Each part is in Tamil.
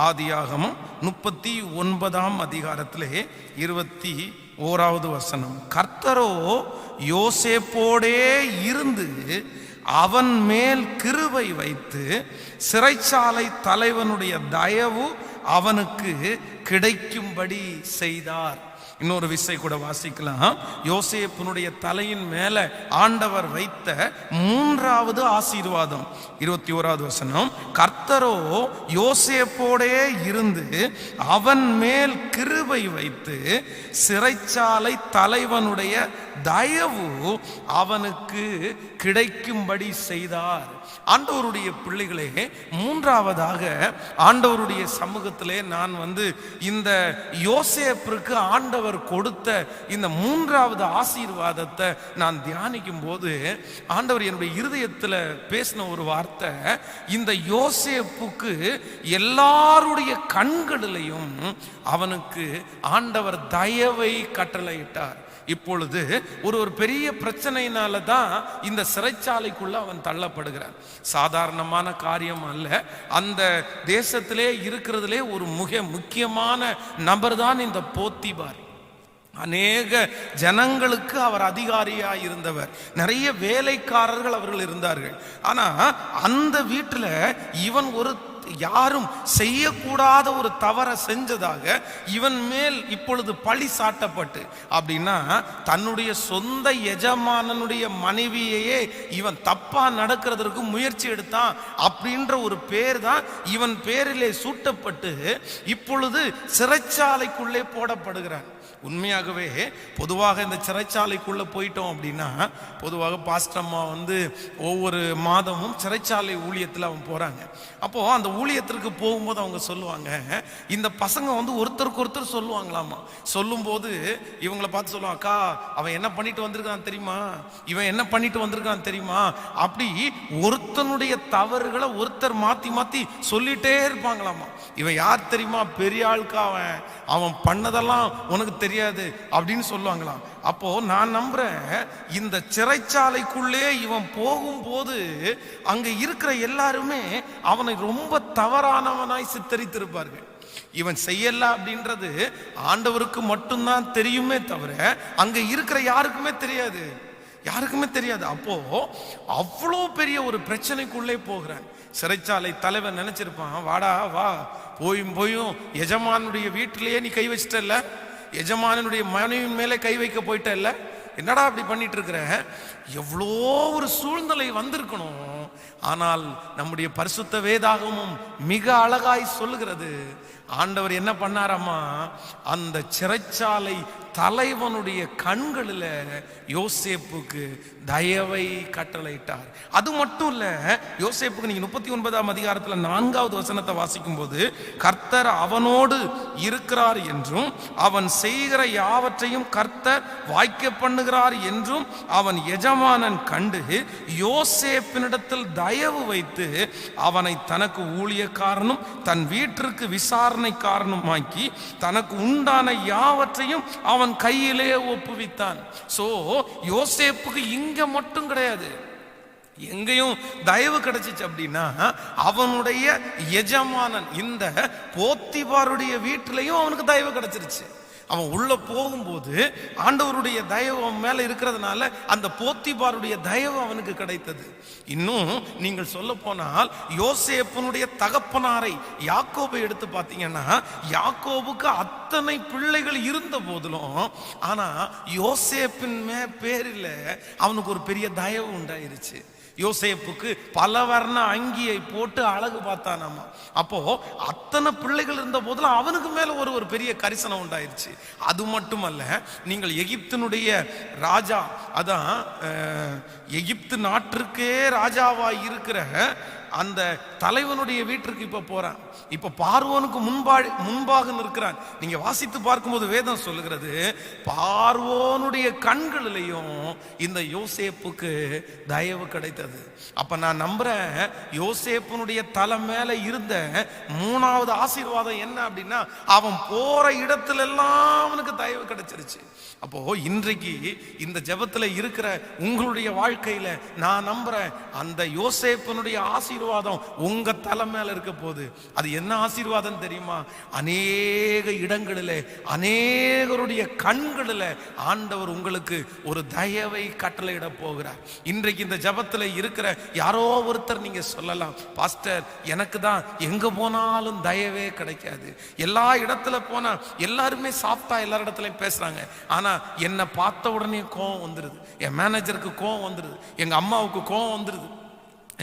ஆதியாகமம் 39 அதிகாரத்திலே 21வது வசனம். கர்த்தரோ யோசேப்போடே இருந்து அவன் மேல் கிருபை வைத்து சிறைச்சாலை தலைவனுடைய தயவு அவனுக்கு கிடைக்கும்படி செய்தார். இன்னொரு விசை கூட வாசிக்கலாம். யோசேப்பினுடைய தலையின் மேல ஆண்டவர் வைத்த 3வது ஆசீர்வாதம் 21வது வசனம். கர்த்தரோ யோசேப்போடே இருந்து அவன் மேல் கிருபை வைத்து சிறைச்சாலை தலைவனுடைய தயவு அவனுக்கு கிடைக்கும்படி செய்தார். ஆண்டவருடைய பிள்ளைகளே, 3வதாக ஆண்டவருடைய சமூகத்திலே நான் இந்த யோசேப்பிற்கு ஆண்டவர் கொடுத்த இந்த 3வது ஆசீர்வாதத்தை நான் தியானிக்கும் போது ஆண்டவர் என்னுடைய இருதயத்தில் பேசின ஒரு வார்த்தை, இந்த யோசேப்புக்கு எல்லாருடைய கண்களிலையும் அவனுக்கு ஆண்டவர் தயவை கட்டளையிட்டார். இப்பொழுது ஒரு பெரிய பிரச்சனையினால தான் இந்த சிறைச்சாலைக்குள்ள அவன் தள்ளப்படுகிறான். சாதாரணமான காரியம் அல்ல. அந்த தேசத்திலே இருக்கிறதுலே ஒரு மிக முக்கியமான நபர் தான் இந்த போத்திபார். அநேக ஜனங்களுக்கு அவர் அதிகாரியா இருந்தவர். நிறைய வேலைக்காரர்கள் அவர்கள் இருந்தார்கள். ஆனா அந்த வீட்டுல இவன் யாரும் செய்யக்கூடாத ஒரு தவறை செஞ்சதாக இவன் மேல் இப்பொழுது பழி சாட்டப்பட்டு, அப்படின்னா தன்னுடைய சொந்த எஜமானனுடைய மனைவியையே இவன் தப்பா நடக்கிறதுக்கு முயற்சி எடுத்தான் அப்படின்ற ஒரு பேர் தான் இவன் பேரிலே சூட்டப்பட்டு இப்பொழுது சிறைச்சாலைக்குள்ளே போடப்படுகிறான். உண்மையாகவே பொதுவாக இந்த சிறைச்சாலைக்குள்ள போயிட்டோம் அப்படின்னா, பொதுவாக பாஸ்டம்மா ஒவ்வொரு மாதமும் சிறைச்சாலை ஊழியத்தில் அவன் போறாங்க. அப்போ அந்த ஊழியத்திற்கு போகும்போது அவங்க சொல்லுவாங்க, இந்த பசங்க ஒருத்தருக்கு ஒருத்தர் சொல்லுவாங்களாமா. சொல்லும் போது இவங்களை பார்த்து சொல்லுவாங்க, அக்கா அவன் என்ன பண்ணிட்டு வந்திருக்கான் தெரியுமா, இவன் என்ன பண்ணிட்டு வந்திருக்கான் தெரியுமா, அப்படி ஒருத்தனுடைய தவறுகளை ஒருத்தர் மாத்தி மாத்தி சொல்லிட்டே இருப்பாங்களாமா. இவன் யார் தெரியுமா, பெரிய ஆளுக்கா, அவன் பண்ணதெல்லாம் உனக்கு தெரியாது அப்படின்னு சொல்லுவாங்களாம். அப்போ நான் நம்புறேன், இந்த சிறைச்சாலைக்குள்ளே இவன் போகும்போது அங்க இருக்கிற எல்லாருமே அவனை ரொம்ப தவறானவனாய் சித்தரித்திருப்பார்கள். இவன் செய்யல அப்படின்றது ஆண்டவருக்கு மட்டும்தான் தெரியுமே தவிர அங்க இருக்கிற யாருக்குமே தெரியாது, யாருக்குமே தெரியாது. அப்போ அவ்வளோ பெரிய ஒரு பிரச்சனைக்குள்ளே போகிறான். சிறைச்சாலை தலைவன் நினைச்சிருப்பான், வாடா வா, போயும் எஜமானுடைய வீட்டிலேயே நீ கை வச்சிட்டல்ல, எஜமானனுடைய மனைவின் மேலே கை வைக்க போயிட்டல்ல, என்னடா அப்படி பண்ணிட்டு இருக்கிற. எவ்வளோ ஒரு சூழ்நிலை வந்திருக்கணும். ஆனால் நம்முடைய பரிசுத்த வேதாகமும் மிக அழகாய் சொல்லுகிறது, ஆண்டவர் என்ன பண்ணாரம்மா, அந்த சிறைச்சாலை தலைவனுடைய கண்களில் யோசேப்புக்கு தயவை கட்டளையிட்டார். அது மட்டும் இல்ல, யோசேப்புக்கு நீங்க 39ஆம் அதிகாரத்தில் 4வது வசனத்தை வாசிக்கும் போது, கர்த்தர் அவனோடு இருக்கிறார் என்றும் அவன் செய்கிற யாவற்றையும் கர்த்தர் வாய்க்க பண்ணுகிறார் என்றும் அவன் எஜமானன் கண்டு யோசேப்பினிடத்தில் தயவு வைத்து அவனை தனக்கு ஊழியக்காரனும் தன் வீட்டிற்கு விசாரணைக்காரனுமாக்கி தனக்கு உண்டான யாவற்றையும் அவன் கையிலே ஒப்புவித்தான். சோ யோசேப்புக்கு இங்க மட்டும் கிடையாது, எங்கேயும் தயவு கிடைச்சிச்சு அப்படின்னா அவனுடைய எஜமானன் இந்த போத்திபாருடைய வீட்டிலையும் அவனுக்கு தயவு கிடைச்சிருச்சு. அவன் உள்ள போகும்போது ஆண்டவருடைய தயவு அவன் மேல இருக்கிறதுனால அந்த போத்திபாருடைய தயவு அவனுக்கு கிடைத்தது. இன்னும் நீங்கள் சொல்ல போனால் யோசேப்பினுடைய தகப்பனாரை யாக்கோபை எடுத்து பார்த்தீங்கன்னா, யாக்கோபுக்கு அத்தனை பிள்ளைகள் இருந்த போதிலும் ஆனா யோசேப்பின் பேரில் அவனுக்கு ஒரு பெரிய தயவு உண்டாயிருச்சு. யோசேப்புக்கு பல வர்ண அங்கியை போட்டு அழகு பார்த்தானாமா. அப்போ அத்தனை பிள்ளைகள் இருந்த போதுல அவனுக்கு மேல ஒரு பெரிய கரிசனம் உண்டாயிருச்சு. அது மட்டுமல்ல, நீங்கள் எகிப்தினுடைய ராஜா, அதான் எகிப்து நாட்டிற்கே ராஜாவாய் இருக்கிற அந்த தலைவனுடைய வீட்டிற்கு இப்ப போறான். இப்ப பார்வோனுக்கு முன்பாக நிற்கிறான். நீங்க வாசித்து பார்க்கும்போது வேதம் சொல்லுகிறது, பார்வோனுடைய கண்களிலையும் இந்த யோசேப்புக்கு தயவு கிடைத்தது. அப்ப நான் நம்புறேன், யோசேப்புனுடைய தலை மேல இருந்த 3வது ஆசீர்வாதம் என்ன அப்படின்னா, அவன் போற இடத்துல எல்லாம் அவனுக்கு தயவு கிடைச்சிருச்சு. அப்போ இன்றைக்கு இந்த ஜெபத்துல இருக்கிற உங்களுடைய வாழ்க்கையில நான் நம்புறேன், அந்த யோசேப்பினுடைய ஆசீர்வாதம் உங்க தலை மேல இருக்க போது. அது என்ன ஆசீர்வாதம் தெரியுமா? அநேக இடங்களில் அநேகருடைய கண்களில் ஆண்டவர் உங்களுக்கு ஒரு தயவை கட்டளையிட போகிறார். இன்றைக்கு இந்த ஜபத்தில் இருக்கிற யாரோ ஒருத்தர் நீங்க சொல்லலாம், பாஸ்டர் எனக்கு தான் எங்க போனாலும் தயவே கிடைக்காது. எல்லா இடத்துல போனா எல்லாருமே சாப்பிட்டா எல்லா இடத்துலயும் பேசுறாங்க, ஆனா என்னை பார்த்த உடனே கோவம் வந்துருது, என் மேனேஜருக்கு கோவம் வந்துருது, எங்க அம்மாவுக்கு கோவம் வந்துருது,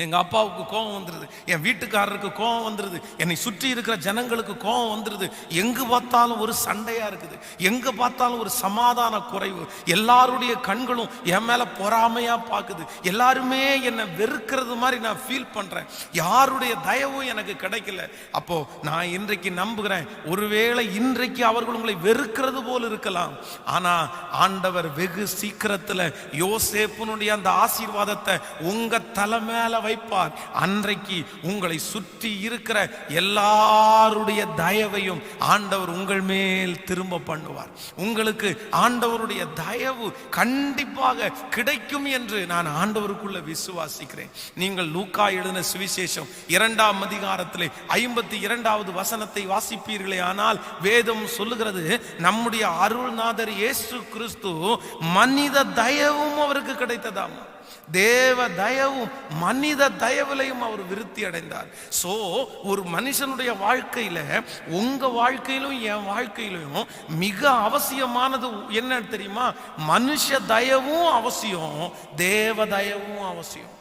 எங்க அப்பாவுக்கு கோபம் வந்துருது, என் வீட்டுக்காரருக்கு கோபம் வந்துருது, என்னை சுற்றி இருக்கிற ஜனங்களுக்கு கோபம் வந்துருது. எங்கு பார்த்தாலும் ஒரு சண்டையா இருக்குது, எங்க பார்த்தாலும் ஒரு சமாதான குறைவு, எல்லாருடைய கண்களும் என் மேல பொறாமையா பார்க்குது, எல்லாருமே என்னை வெறுக்கிறது மாதிரி நான் ஃபீல் பண்றேன், யாருடைய தயவும் எனக்கு கிடைக்கல. அப்போ நான் இன்றைக்கு நம்புகிறேன், ஒருவேளை இன்றைக்கு அவர்கள் உங்களை வெறுக்கிறது போல இருக்கலாம், ஆனா ஆண்டவர் வெகு சீக்கிரத்துல யோசேப்புனுடைய அந்த ஆசீர்வாதத்தை உங்க தலை மேல வைப்பார். அன்றைக்கு உங்களை சுற்றி இருக்கிற எல்லாருடைய தயவையும் ஆண்டவர் உங்கள் மேல் திரும்ப பண்ணுவார். உங்களுக்கு ஆண்டவருடைய தயவு கண்டிப்பாக கிடைக்கும் என்று நான் ஆண்டவருக்குள்ள விசுவாசிக்கிறேன். நீங்கள் லூக்கா எழுதின சுவிசேஷம் 2ஆம் அதிகாரத்திலே 52வது வசனத்தை வாசிப்பீர்களே ஆனால் வேதம் சொல்லுகிறது, நம்முடைய அருள்நாதர் இயேசு கிறிஸ்து மனித தயவும் அவருக்கு கிடைத்ததாம். தேவ தயவும் மனித தயவிலையும் அவர் விருத்தி அடைந்தார். சோ ஒரு மனுஷனுடைய வாழ்க்கையில, உங்க வாழ்க்கையிலும் என் வாழ்க்கையிலும் மிக அவசியமானது என்ன தெரியுமா? மனுஷ தயவும் அவசியம், தேவ தயவும் அவசியம்,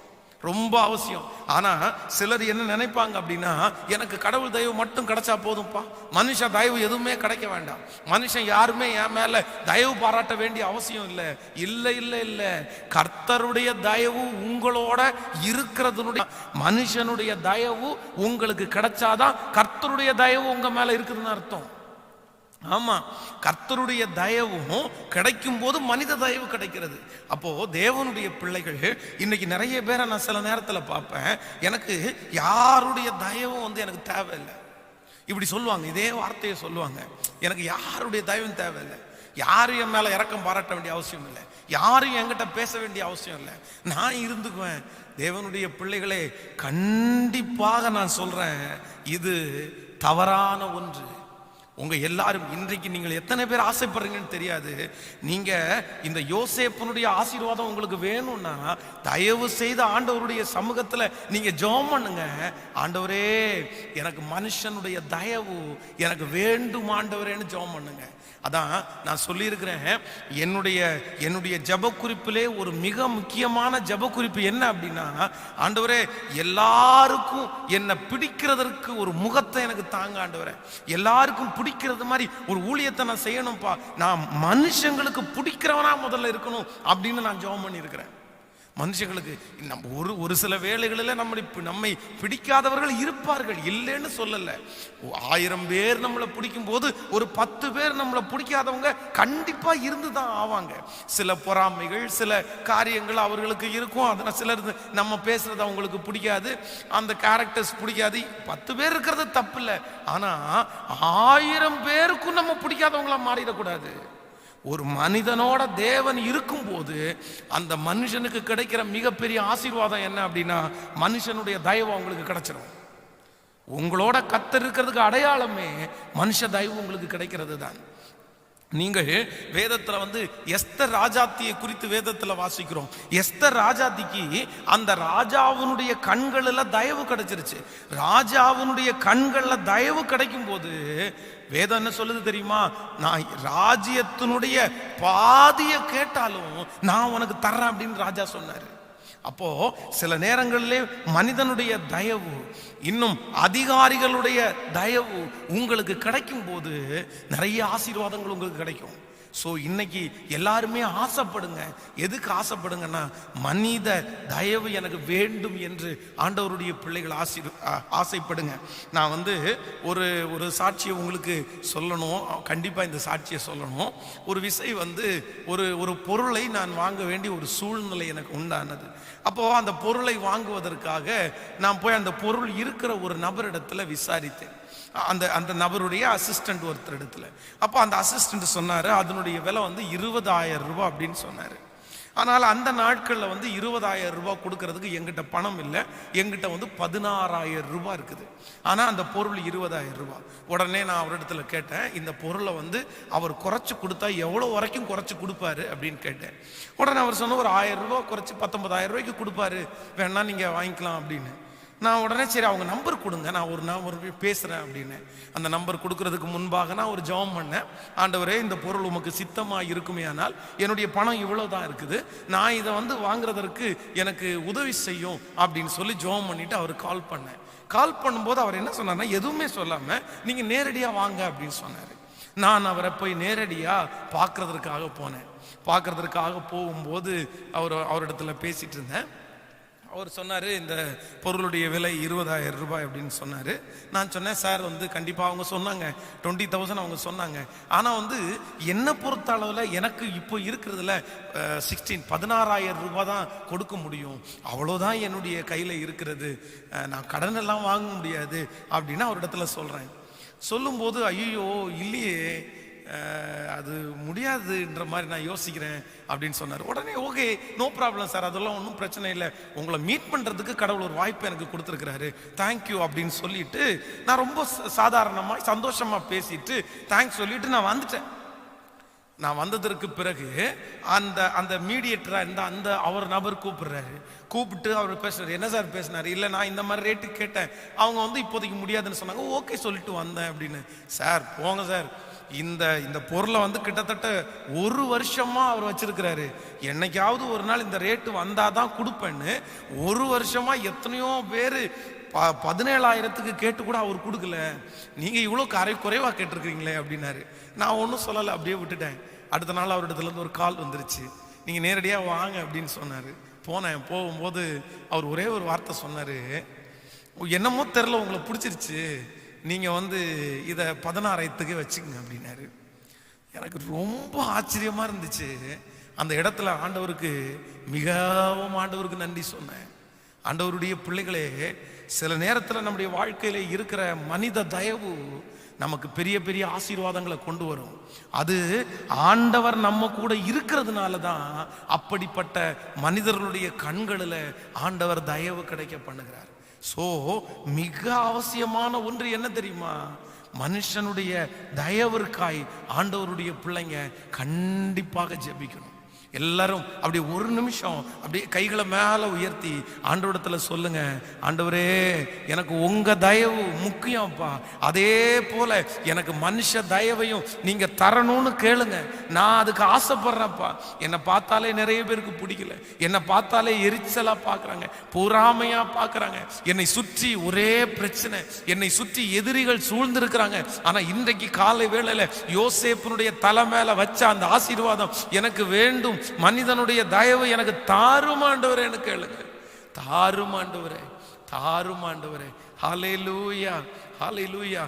ரொம்ப அவசியம். ஆனா சிலர் என்ன நினைப்பாங்க அப்படின்னா, எனக்கு கடவுள் தயவு மட்டும் கிடைச்சா போதும்பா, மனுஷ தயவு எதுவுமே கிடைக்க வேண்டாம், மனுஷன் யாருமே என் மேல தயவு பாராட்ட வேண்டிய அவசியம் இல்லை. இல்லை இல்லை இல்லை, கர்த்தருடைய தயவு உங்களோட இருக்கிறதுனுடைய, மனுஷனுடைய தயவு உங்களுக்கு கிடைச்சாதான் கர்த்தருடைய தயவு உங்க மேல இருக்குதுன்னு அர்த்தம். ஆமா, கர்த்தருடைய தயவும் கிடைக்கும் போது மனித தயவு கிடைக்கிறது. அப்போ தேவனுடைய பிள்ளைகள் இன்னைக்கு நிறைய பேரை நான் சில நேரத்தில் பார்ப்பேன், எனக்கு யாருடைய தயவும் எனக்கு தேவையில்லை, இப்படி சொல்லுவாங்க, இதே வார்த்தையை சொல்லுவாங்க, எனக்கு யாருடைய தயவும் தேவையில்லை, யாரும் என் மேல இரக்கம் பாராட்ட வேண்டிய அவசியம் இல்லை, யாரும் என்கிட்ட பேச வேண்டிய அவசியம் இல்லை, நான் இருந்துக்குவேன். தேவனுடைய பிள்ளைகளே, கண்டிப்பாக நான் சொல்றேன், இது தவறான ஒன்று. உங்க எல்லாரும் இன்றைக்கு நீங்கள் எத்தனை பேர் ஆசைப்படுறீங்கன்னு தெரியாது, நீங்க இந்த யோசேப்புனுடைய ஆசீர்வாதம் உங்களுக்கு வேணும்னா தயவு செய்து ஆண்டவருடைய சமூகத்துல நீங்க ஜெபம் பண்ணுங்க. ஆண்டவரே, எனக்கு மனுஷனுடைய தயவு எனக்கு வேண்டும் ஆண்டவரேன்னு ஜெபம் பண்ணுங்க. அதான் நான் சொல்லியிருக்கிறேன், என்னுடைய ஜெப குறிப்பிலே ஒரு மிக முக்கியமான ஜெப குறிப்பு என்ன அப்படின்னா, ஆண்டவரே எல்லாருக்கும் என்னை பிடிக்கிறதற்கு ஒரு முகத்தை எனக்கு தாங்க ஆண்டவரே, எல்லாருக்கும் பிடிக்கிறது மாதிரி ஒரு ஊழியத்தை நான் செய்யணும்ப்பா, நான் மனுஷங்களுக்கு பிடிக்கிறவனா முதல்ல இருக்கணும் அப்படின்னு நான் ஜெபம் பண்ணியிருக்கிறேன். மனுஷங்களுக்கு நம்ம ஒரு சில வேளைகளில் நம்மை பிடிக்காதவர்கள் இருப்பார்கள், இல்லைன்னு சொல்லல. 1000 பேர் நம்மளை பிடிக்கும் போது ஒரு 10 பேர் நம்மளை பிடிக்காதவங்க கண்டிப்பா இருந்துதான் ஆவாங்க. சில பொறாமைகள், சில காரியங்கள் அவர்களுக்கு இருக்கும், அதனால சிலர் நம்ம பேசுறது அவங்களுக்கு பிடிக்காது, அந்த கேரக்டர்ஸ் பிடிக்காது. 10 பேர் இருக்கிறது தப்பு இல்லை, ஆனா 1000 பேருக்கும் நம்ம பிடிக்காதவங்களா மாறிடக்கூடாது. ஒரு மனிதனோட தேவன் இருக்கும் போது அந்த மனுஷனுக்கு கிடைக்கிற மிகப்பெரிய ஆசீர்வாதம் என்ன அப்படின்னா, மனுஷனுடைய தயவு உங்களுக்கு கிடைச்சிடும். உங்களோட கர்த்தர் இருக்கிறதுக்கு அடையாளமே மனுஷ தயவு உங்களுக்கு கிடைக்கிறது தான். நீங்கள் வேதத்துல எஸ்தர் ராஜாத்தியை குறித்து வேதத்துல வாசிக்கிறோம். எஸ்தர் ராஜாத்திக்கு அந்த ராஜாவினுடைய கண்கள்ல தயவு கிடைச்சிருச்சு. ராஜாவினுடைய கண்கள்ல தயவு கிடைக்கும் போது வேதம் என்ன சொல்லுது தெரியுமா? நான் ராஜ்யத்தினுடைய பாதியை கேட்டாலும் நான் உனக்கு தர்றேன் அப்படின்னு ராஜா சொன்னாரு. அப்போ சில நேரங்களிலே மனிதனுடைய தயவு, இன்னும் அதிகாரிகளுடைய தயவு உங்களுக்கு கிடைக்கும் போது நிறைய ஆசீர்வாதங்கள் உங்களுக்கு கிடைக்கும். ஸோ இன்னைக்கு எல்லாருமே ஆசைப்படுங்க. எதுக்கு ஆசைப்படுங்கன்னா, மனித தயவு எனக்கு வேண்டும் என்று ஆண்டவருடைய பிள்ளைகள் ஆசைப்படுங்க. நான் ஒரு சாட்சியை உங்களுக்கு சொல்லணும், கண்டிப்பாக இந்த சாட்சியை சொல்லணும். ஒரு விஷயம் ஒரு பொருளை நான் வாங்க வேண்டிய ஒரு சூழ்நிலை எனக்கு உண்டானது. அப்போது அந்த பொருளை வாங்குவதற்காக நான் போய் அந்த பொருள் இருக்கிற ஒரு நபரிடத்துல விசாரித்தேன். அந்த நபருடைய அசிஸ்டன்ட் ஒருத்தர் இடத்துல. அப்போ அந்த அசிஸ்டன்ட் சொன்னாரு, அதனுடைய விலை 20,000 ரூபாய் அப்படின்னு சொன்னாரு. ஆனால் அந்த நாட்களில் வந்து 20,000 ரூபாய் கொடுக்கறதுக்கு எங்கிட்ட பணம் இல்லை. எங்கிட்ட வந்து 16,000 ரூபாய் இருக்குது. ஆனால் அந்த பொருள் 20,000 ரூபாய். உடனே நான் அவரிடத்துல கேட்டேன், இந்த பொருளை வந்து அவர் குறைச்சி கொடுத்தா எவ்வளோ வரைக்கும் குறைச்சி கொடுப்பாரு அப்படின்னு கேட்டேன். உடனே அவர் சொன்ன ஒரு 1000 ரூபாய் குறைச்சி 19,000 ரூபாய்க்கு கொடுப்பாரு, வேணா நீங்கள் வாங்கிக்கலாம் அப்படின்னு. நான் உடனே சரி அவங்க நம்பர் கொடுங்க, நான் ஒரு பேசுகிறேன் அப்படின்னு. அந்த நம்பர் கொடுக்கறதுக்கு முன்பாக நான் ஒரு ஜெபம் பண்ணேன். ஆண்டவரே, இந்த பொருள் உமக்கு சித்தமாக இருக்குமே, ஆனால் என்னுடைய பணம் இவ்வளோ தான் இருக்குது, நான் இதை வந்து வாங்குறதற்கு எனக்கு உதவி செய்யும் அப்படின்னு சொல்லி ஜெபம் பண்ணிட்டு அவர் கால் பண்ணேன். கால் பண்ணும்போது அவர் என்ன சொன்னார்னா, எதுவுமே சொல்லாமல் நீங்கள் நேரடியாக வாங்க அப்படின்னு சொன்னார். நான் அவரை போய் நேரடியாக பார்க்கறதுக்காக போனேன். பார்க்கறதுக்காக போகும்போது அவரிடத்துல பேசிட்டு இருந்தேன். அவர் சொன்னார், இந்த பொருளுடைய விலை 20,000 ரூபாய் அப்படின்னு சொன்னார். நான் சொன்னேன், சார் வந்து கண்டிப்பாக அவங்க சொன்னாங்க 20,000 அவங்க சொன்னாங்க, ஆனால் வந்து என்னை பொறுத்த அளவில் எனக்கு இப்போ இருக்கிறதுல 16,000 ரூபாய் தான் கொடுக்க முடியும், அவ்வளோதான் என்னுடைய கையில் இருக்கிறது, நான் கடன் எல்லாம் வாங்க முடியாது அப்படின்னு அவரிடத்துல சொல்கிறேன். சொல்லும்போது ஐயோ இல்லையே, அது முடியாதுன்ற மாதிரி நான் யோசிக்கிறேன் அப்படின்னு சொன்னார். உடனே ஓகே, நோ ப்ராப்ளம் சார், அதெல்லாம் ஒன்றும் பிரச்சனை இல்லை, உங்களை மீட் பண்ணுறதுக்கு கடவுள் ஒரு வாய்ப்பு எனக்கு கொடுத்துருக்கிறாரு, தேங்க்யூ அப்படின்னு சொல்லிட்டு நான் ரொம்ப சாதாரணமாக சந்தோஷமாக பேசிட்டு தேங்க்ஸ் சொல்லிட்டு நான் வந்துட்டேன். நான் வந்ததற்கு பிறகு அந்த மீடியேட்டராக இருந்த அந்த அவர் நபர் கூப்பிட்டு அவர் பேசுறாரு. என்ன சார் பேசினார்? இல்லை, நான் இந்த மாதிரி ரேட்டு கேட்டேன், அவங்க வந்து இப்போதைக்கு முடியாதுன்னு சொன்னாங்க, ஓகே சொல்லிட்டு வந்தேன் அப்படின்னு. சார் போங்க சார், இந்த பொருளை வந்து கிட்டத்தட்ட 1 வருஷமா அவர் வச்சிருக்கிறாரு, என்னைக்காவது ஒரு நாள் இந்த ரேட்டு வந்தாதான் கொடுப்பேன்னு 1 வருஷமா எத்தனையோ பேர் 17,000க்கு கேட்டு கூட அவர் கொடுக்கல, நீங்க இவ்வளோ குறைவா கேட்டிருக்கிறீங்களே அப்படின்னாரு. நான் ஒன்றும் சொல்லலை, அப்படியே விட்டுட்டேன். அடுத்த நாள் அவரிடத்துல இருந்து ஒரு கால் வந்துருச்சு, நீங்க நேரடியாக வாங்க அப்படின்னு சொன்னாரு. போனேன். போகும்போது அவர் ஒரே ஒரு வார்த்தை சொன்னாரு, என்னமோ தெரில உங்களை பிடிச்சிருச்சு, நீங்க வந்து இதை 16,000க்கு வச்சுக்கங்க அப்படின்னாரு. எனக்கு ரொம்ப ஆச்சரியமா இருந்துச்சு. அந்த இடத்துல மிகவும் ஆண்டவருக்கு நன்றி சொன்னேன். ஆண்டவருடைய பிள்ளைகளே, சில நேரத்தில் நம்முடைய வாழ்க்கையில இருக்கிற மனித தயவு நமக்கு பெரிய பெரிய ஆசீர்வாதங்களை கொண்டு வரும். அது ஆண்டவர் நம்ம கூட இருக்கிறதுனால தான் அப்படிப்பட்ட மனிதர்களுடைய கண்களில் ஆண்டவர் தயவு கிடைக்க பண்ணுகிறார். சோ மிக அவசியமான ஒன்று என்ன தெரியுமா? மனுஷனுடைய தயவிற்காய் ஆண்டவருடைய பிள்ளைங்க கண்டிப்பாக ஜெபிக்கணும். எல்லாரும் அப்படி ஒரு நிமிஷம் அப்படியே கைகளை மேல உயர்த்தி ஆண்டவரிடத்துல சொல்லுங்க, ஆண்டவரே எனக்கு உங்க தயவு முக்கியம்ப்பா, அதே போல எனக்கு மனுஷ தயவையும் நீங்க தரணும்னு கேளுங்க, நான் அதுக்கு ஆசைப்படுறேன்ப்பா. என்னை பார்த்தாலே நிறைய பேருக்கு பிடிக்கல, என்னை பார்த்தாலே எரிச்சலா பார்க்கறாங்க, பொறாமையா பார்க்கறாங்க, என்னை சுற்றி ஒரே பிரச்சனை, என்னை சுற்றி எதிரிகள் சூழ்ந்திருக்கிறாங்க. ஆனா இன்றைக்கு காலை வேளையில யோசேப்பினுடைய தலை மேல வச்ச அந்த ஆசீர்வாதம் எனக்கு வேண்டும், மனிதனுடைய தயவு எனக்கு தாரும் ஆண்டவரே எனக்கு கேளுங்க, தாரும் ஆண்டவரே, தாரும் ஆண்டவரே. ஹல்லேலூயா, ஹல்லேலூயா.